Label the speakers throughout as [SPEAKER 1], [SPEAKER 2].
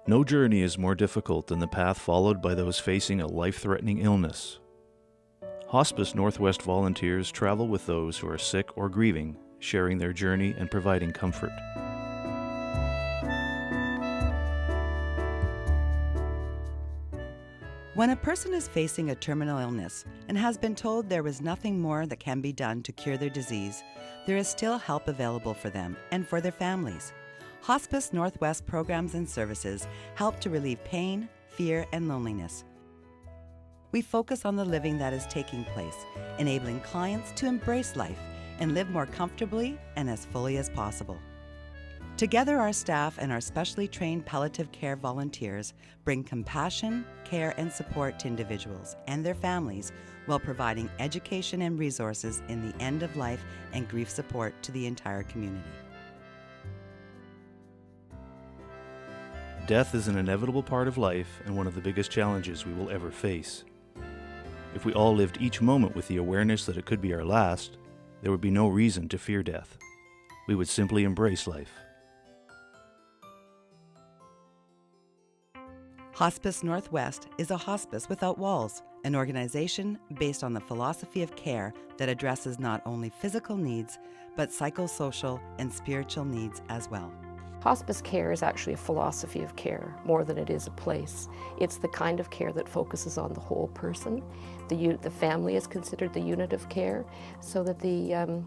[SPEAKER 1] No journey is more difficult than the path followed by those facing a life-threatening illness. Hospice Northwest volunteers travel with those who are sick or grieving, sharing their journey and providing comfort.
[SPEAKER 2] When a person is facing a terminal illness and has been told there is nothing more that can be done to cure their disease, there is still help available for them and for their families. Hospice Northwest programs and services help to relieve pain, fear, and loneliness. We focus on the living that is taking place, enabling clients to embrace life and live more comfortably and as fully as possible. Together, our staff and our specially trained palliative care volunteers bring compassion, care, and support to individuals and their families while providing education and resources in the end-of-life and grief support to the entire community.
[SPEAKER 1] Death is an inevitable part of life and one of the biggest challenges we will ever face. If we all lived each moment with the awareness that it could be our last, there would be no reason to fear death. We would simply embrace life.
[SPEAKER 2] Hospice Northwest is a hospice without walls, an organization based on the philosophy of care that addresses not only physical needs, but psychosocial and spiritual needs as well.
[SPEAKER 3] Hospice care is actually a philosophy of care more than it is a place. It's the kind of care that focuses on the whole person. The family is considered the unit of care, so that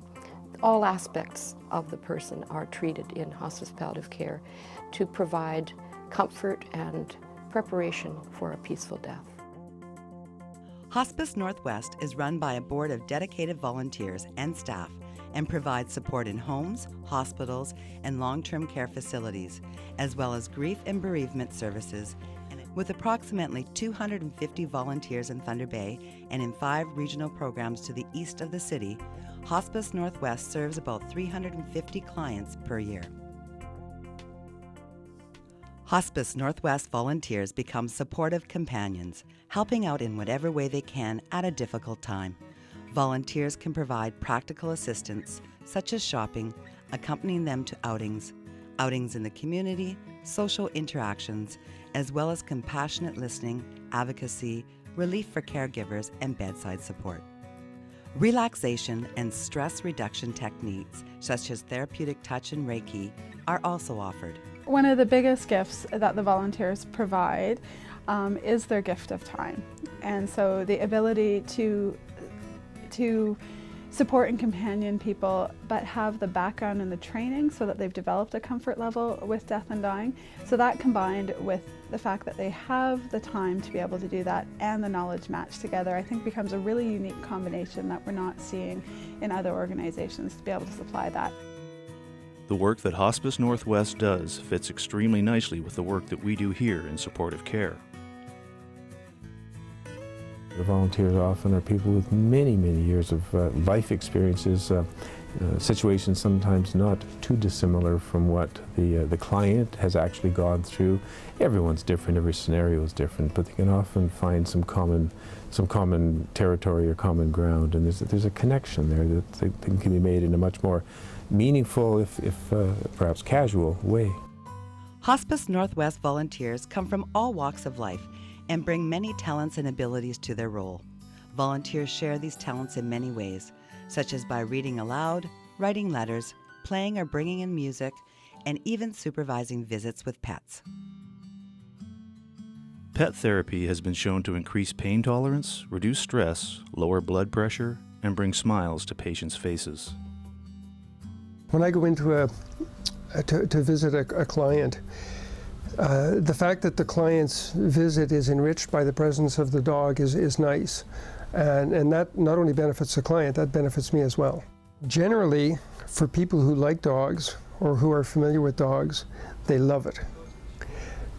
[SPEAKER 3] all aspects of the person are treated in hospice palliative care to provide comfort and preparation for a peaceful death.
[SPEAKER 2] Hospice Northwest is run by a board of dedicated volunteers and staff and provides support in homes, hospitals, and long-term care facilities, as well as grief and bereavement services. With approximately 250 volunteers in Thunder Bay and in 5 regional programs to the east of the city, Hospice Northwest serves about 350 clients per year. Hospice Northwest volunteers become supportive companions, helping out in whatever way they can at a difficult time. Volunteers can provide practical assistance, such as shopping, accompanying them to outings in the community, social interactions, as well as compassionate listening, advocacy, relief for caregivers, and bedside support. Relaxation and stress reduction techniques, such as therapeutic touch and Reiki, are also offered.
[SPEAKER 4] One of the biggest gifts that the volunteers provide is their gift of time. And so the ability to support and companion people, but have the background and the training so that they've developed a comfort level with death and dying. So that combined with the fact that they have the time to be able to do that and the knowledge matched together, I think becomes a really unique combination that we're not seeing in other organizations to be able to supply that.
[SPEAKER 1] The work that Hospice Northwest does fits extremely nicely with the work that we do here in supportive care.
[SPEAKER 5] The volunteers often are people with many, many years of life experiences, situations sometimes not too dissimilar from what the client has actually gone through. Everyone's different, every scenario is different, but they can often find some common territory or common ground, and there's a connection there that can be made in a much more meaningful, if perhaps casual, way.
[SPEAKER 2] Hospice Northwest volunteers come from all walks of life and bring many talents and abilities to their role. Volunteers share these talents in many ways, such as by reading aloud, writing letters, playing or bringing in music, and even supervising visits with pets.
[SPEAKER 1] Pet therapy has been shown to increase pain tolerance, reduce stress, lower blood pressure, and bring smiles to patients' faces.
[SPEAKER 6] When I go into to visit a client, the fact that the client's visit is enriched by the presence of the dog is nice. And that not only benefits the client, that benefits me as well. Generally, for people who like dogs or who are familiar with dogs, they love it.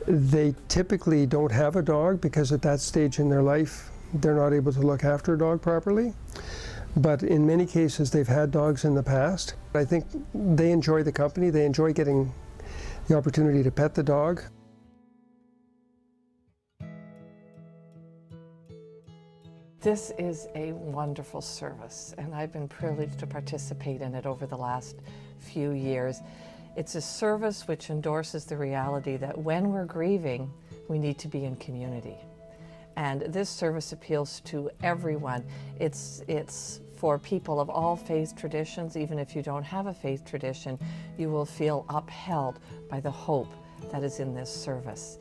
[SPEAKER 6] They typically don't have a dog because at that stage in their life, they're not able to look after a dog properly. But in many cases, they've had dogs in the past. I think they enjoy the company. They enjoy getting the opportunity to pet the dog.
[SPEAKER 7] This is a wonderful service, and I've been privileged to participate in it over the last few years. It's a service which endorses the reality that when we're grieving, we need to be in community. And this service appeals to everyone. It's for people of all faith traditions. Even if you don't have a faith tradition, you will feel upheld by the hope that is in this service.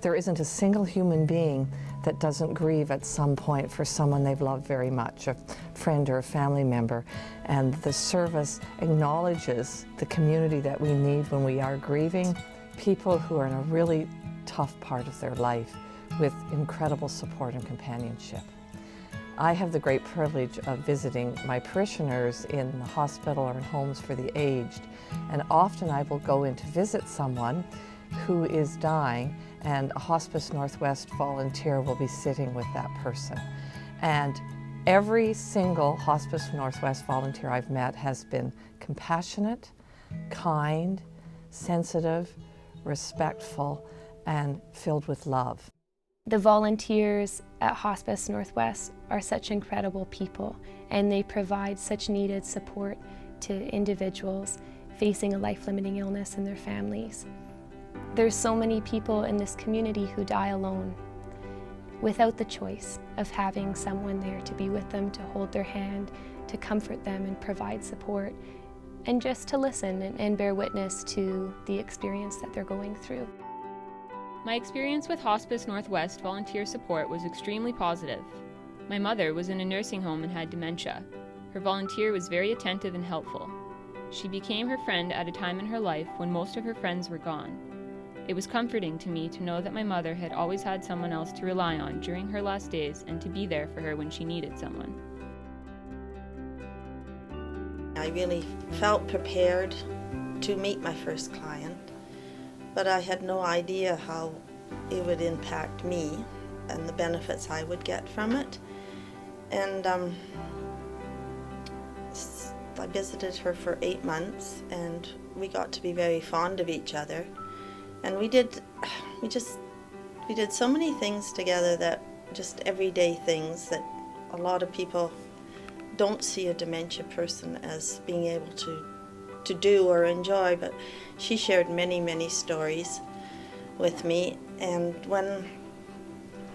[SPEAKER 7] There isn't a single human being that doesn't grieve at some point for someone they've loved very much, a friend or a family member. And the service acknowledges the community that we need when we are grieving, people who are in a really tough part of their life with incredible support and companionship. I have the great privilege of visiting my parishioners in the hospital or in homes for the aged, and often I will go in to visit someone who is dying, and a Hospice Northwest volunteer will be sitting with that person. And every single Hospice Northwest volunteer I've met has been compassionate, kind, sensitive, respectful, and filled with love.
[SPEAKER 8] The volunteers at Hospice Northwest are such incredible people, and they provide such needed support to individuals facing a life-limiting illness and their families. There's so many people in this community who die alone, without the choice of having someone there to be with them, to hold their hand, to comfort them and provide support, and just to listen and bear witness to the experience that they're going through.
[SPEAKER 9] My experience with Hospice Northwest volunteer support was extremely positive. My mother was in a nursing home and had dementia. Her volunteer was very attentive and helpful. She became her friend at a time in her life when most of her friends were gone. It was comforting to me to know that my mother had always had someone else to rely on during her last days and to be there for her when she needed someone.
[SPEAKER 10] I really felt prepared to meet my first client, but I had no idea how it would impact me and the benefits I would get from it. And I visited her for 8 months, and we got to be very fond of each other. And we did so many things together, that just everyday things that a lot of people don't see a dementia person as being able to do or enjoy, but she shared many stories with me. And when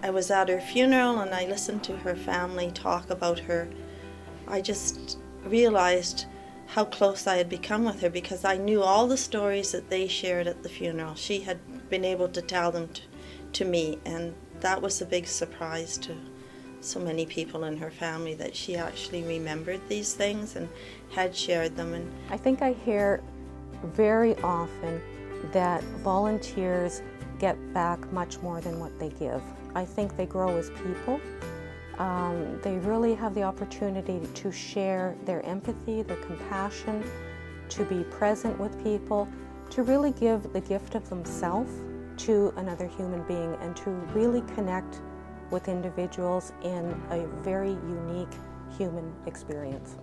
[SPEAKER 10] I was at her funeral and I listened to her family talk about her, I just realized how close I had become with her, because I knew all the stories that they shared at the funeral. She had been able to tell them to me, and that was a big surprise to so many people in her family, that she actually remembered these things and had shared them. And
[SPEAKER 11] I think I hear very often that volunteers get back much more than what they give. I think they grow as people. They really have the opportunity to share their empathy, their compassion, to be present with people, to really give the gift of themselves to another human being, and to really connect with individuals in a very unique human experience.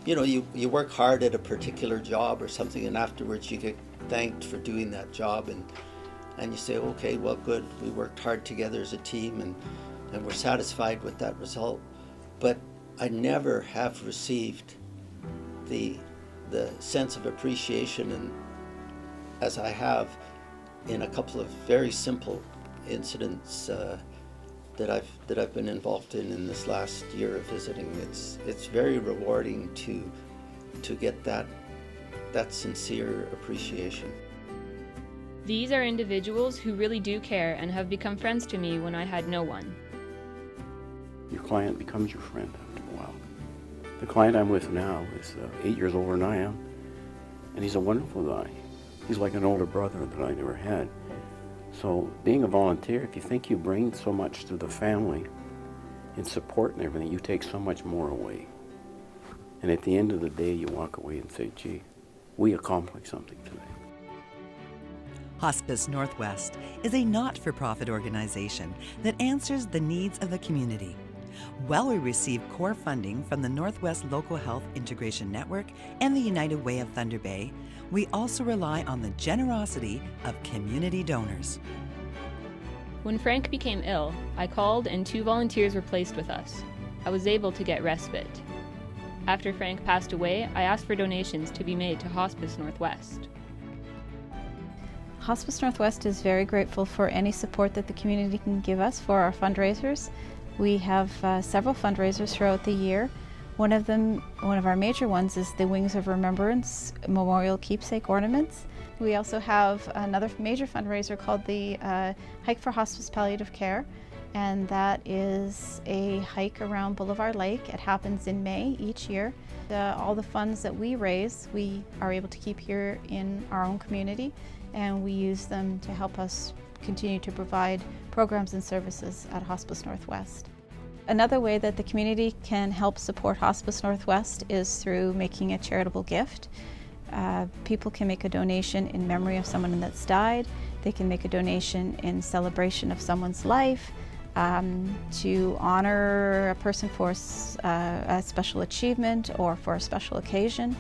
[SPEAKER 12] You know, you work hard at a particular job or something, and afterwards you get thanked for doing that job, and you say, okay, well, good, we worked hard together as a team, and we're satisfied with that result. But I never have received the sense of appreciation and as I have in a couple of very simple incidents that I've been involved in this last year of visiting. It's very rewarding to get that sincere appreciation.
[SPEAKER 9] These are individuals who really do care and have become friends to me when I had no one.
[SPEAKER 13] Your client becomes your friend after a while. The client I'm with now is 8 years older than I am, and he's a wonderful guy. He's like an older brother that I never had. So being a volunteer, if you think you bring so much to the family in support and everything, you take so much more away. And at the end of the day, you walk away and say, gee, we accomplished something today.
[SPEAKER 2] Hospice Northwest is a not-for-profit organization that answers the needs of the community. While we receive core funding from the Northwest Local Health Integration Network and the United Way of Thunder Bay, we also rely on the generosity of community donors.
[SPEAKER 9] When Frank became ill, I called and 2 volunteers were placed with us. I was able to get respite. After Frank passed away, I asked for donations to be made to Hospice Northwest.
[SPEAKER 14] Hospice Northwest is very grateful for any support that the community can give us for our fundraisers. We have several fundraisers throughout the year. One of our major ones is the Wings of Remembrance Memorial Keepsake Ornaments. We also have another major fundraiser called the Hike for Hospice Palliative Care, and that is a hike around Boulevard Lake. It happens in May each year. All the funds that we raise, we are able to keep here in our own community, and we use them to help us continue to provide programs and services at Hospice Northwest. Another way that the community can help support Hospice Northwest is through making a charitable gift. People can make a donation in memory of someone that's died. They can make a donation in celebration of someone's life, to honor a person for a special achievement or for a special occasion.